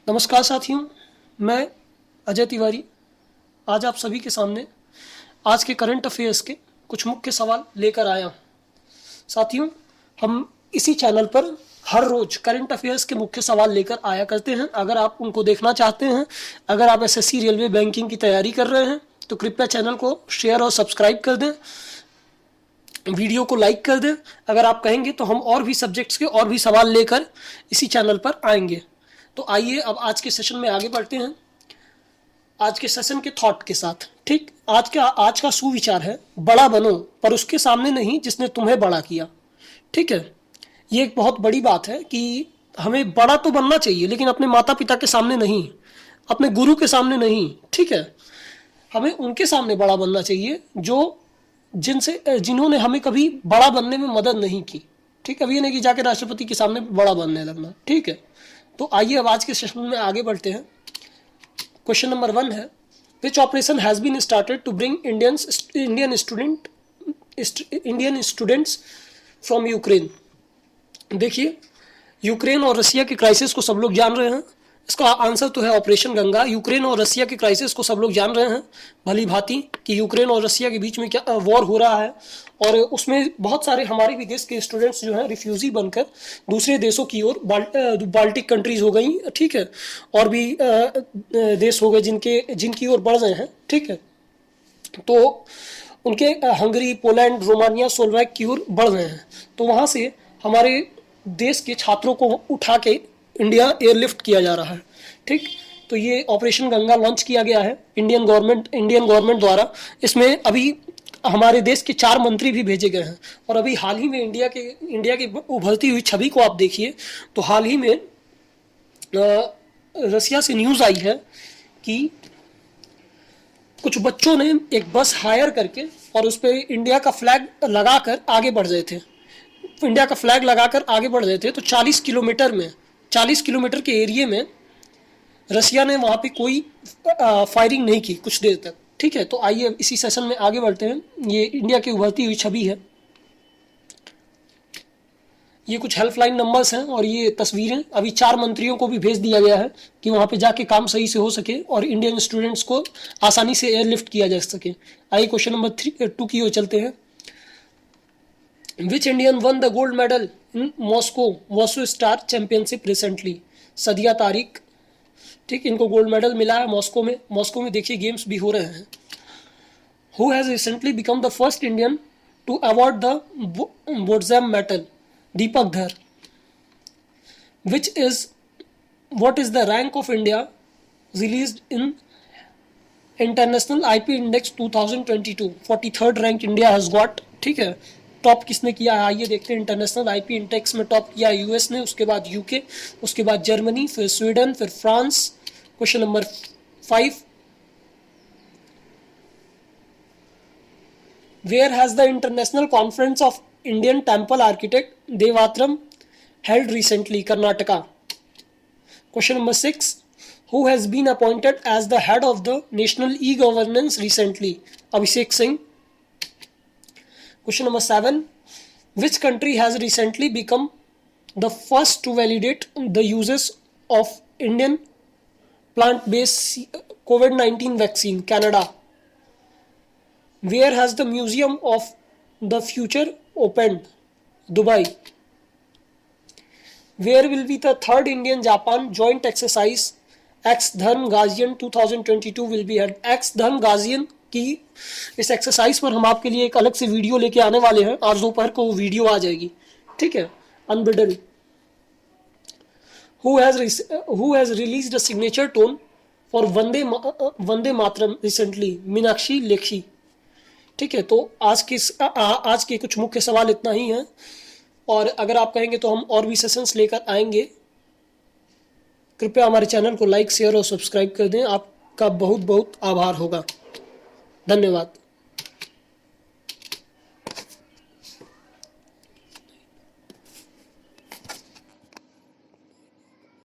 नमस्कार साथियों, मैं अजय तिवारी आज आप सभी के सामने आज के करंट अफेयर्स के कुछ मुख्य सवाल लेकर आया हूँ। साथियों, हम इसी चैनल पर हर रोज करंट अफेयर्स के मुख्य सवाल लेकर आया करते हैं। अगर आप उनको देखना चाहते हैं, अगर आप एसएससी, रेलवे, बैंकिंग की तैयारी कर रहे हैं तो कृपया चैनल को शेयर और सब्सक्राइब कर दें, वीडियो को लाइक कर दें। अगर आप कहेंगे तो हम और भी सब्जेक्ट्स के और भी सवाल लेकर इसी चैनल पर आएंगे। तो आइए अब आज के सेशन में आगे बढ़ते हैं, आज के सेशन के थॉट के साथ। ठीक, आज का सुविचार है, बड़ा बनो पर उसके सामने नहीं जिसने तुम्हें बड़ा किया। ठीक है, ये एक बहुत बड़ी बात है कि हमें बड़ा तो बनना चाहिए, लेकिन अपने माता पिता के सामने नहीं, अपने गुरु के सामने नहीं। ठीक है, हमें उनके सामने बड़ा बनना चाहिए जो जिन्होंने हमें कभी बड़ा बनने में मदद नहीं की। ठीक है, अभी नहीं कि जाके राष्ट्रपति के सामने बड़ा बनने लगना। ठीक है, तो आइए अब आज के सेशन में आगे बढ़ते हैं। क्वेश्चन नंबर 1 है, which operation has been started to bring Indian students from Ukraine. देखिए, यूक्रेन और रसिया के क्राइसिस को सब लोग जान रहे हैं। इसका आंसर तो है ऑपरेशन गंगा। यूक्रेन और रसिया के क्राइसिस को सब लोग जान रहे हैं भली भांति कि यूक्रेन और रसिया के बीच में क्या वॉर हो रहा है, और उसमें बहुत सारे हमारे भी देश के स्टूडेंट्स जो हैं रिफ्यूजी बनकर दूसरे देशों की ओर, बाल्टिक कंट्रीज हो गई, ठीक है, और भी देश हो गए जिनकी ओर बढ़ गए हैं। ठीक है, तो उनके हंगरी, पोलैंड, रोमानिया, स्लोवाक की ओर बढ़ गए हैं। तो वहाँ से हमारे देश के छात्रों को उठा के इंडिया एयरलिफ्ट किया जा रहा है। ठीक, तो ये ऑपरेशन गंगा लॉन्च किया गया है इंडियन गवर्नमेंट द्वारा। इसमें अभी हमारे देश के 4 मंत्री भी भेजे गए हैं। और अभी हाल ही में इंडिया की उभरती हुई छवि को आप देखिए तो हाल ही में रसिया से न्यूज़ आई है कि कुछ बच्चों ने एक बस हायर करके और उस पर इंडिया का फ्लैग लगाकर आगे बढ़ रहे थे। इंडिया का फ्लैग लगाकर आगे बढ़ रहे थे, तो 40 किलोमीटर के एरिया में रसिया ने वहाँ पे कोई फायरिंग नहीं की कुछ देर तक। ठीक है, तो आइए इसी सेशन में आगे बढ़ते हैं। ये इंडिया की उभरती हुई छवि है, ये कुछ हेल्पलाइन नंबर्स हैं और ये तस्वीरें। अभी 4 मंत्रियों को भी भेज दिया गया है कि वहाँ पे जाके काम सही से हो सके और इंडियन स्टूडेंट्स को आसानी से एयरलिफ्ट किया जा सके। आइए क्वेश्चन नंबर 2 की ओर चलते हैं। Which Indian won the gold medal in Moscow star championship recently. Sadia Tariq, ठीक, इनको गोल्ड मेडल मिला है मॉस्को में देखिए गेम्स भी हो रहे हैं। Who has recently become the first Indian to award the Boltzmann medal. Deepak Dhar. What is the rank of India released in International IP Index 2022? 43rd rank India has got. ठीक है, टॉप किसने किया है आइए देखते हैं। इंटरनेशनल आईपी इंडेक्स में top किया यूएस ने, उसके बाद यूके, उसके बाद जर्मनी, फिर स्वीडन, फिर France. Question number 5, where has the international conference of Indian temple architect Devatram held recently? Karnataka. Question number 6, who has been appointed as the head of the national e-governance recently? Abhishek Singh. Question number 7, which country has recently become the first to validate the uses of Indian plant-based COVID-19 vaccine? Canada. Where has the Museum of the Future opened? Dubai. Where will be the 3rd Indian-Japan joint exercise X Dharm Gazian 2022 will be held? X Dharm Gazian की इस exercise पर हम आपके लिए एक अलग से video लेके आने वाले हैं। आज दोपहर को वो वीडियो आ जाएगी। ठीक है, अनबिडन। Who has released a signature tone for Vande Mataram recently? Meenakshi Lekhi. ठीक है, तो आज के कुछ मुख्य सवाल इतना ही है, और अगर आप कहेंगे तो हम और भी सेशंस लेकर आएंगे। कृपया हमारे चैनल को लाइक, शेयर और सब्सक्राइब कर दें। आपका बहुत बहुत आभार होगा। धन्यवाद।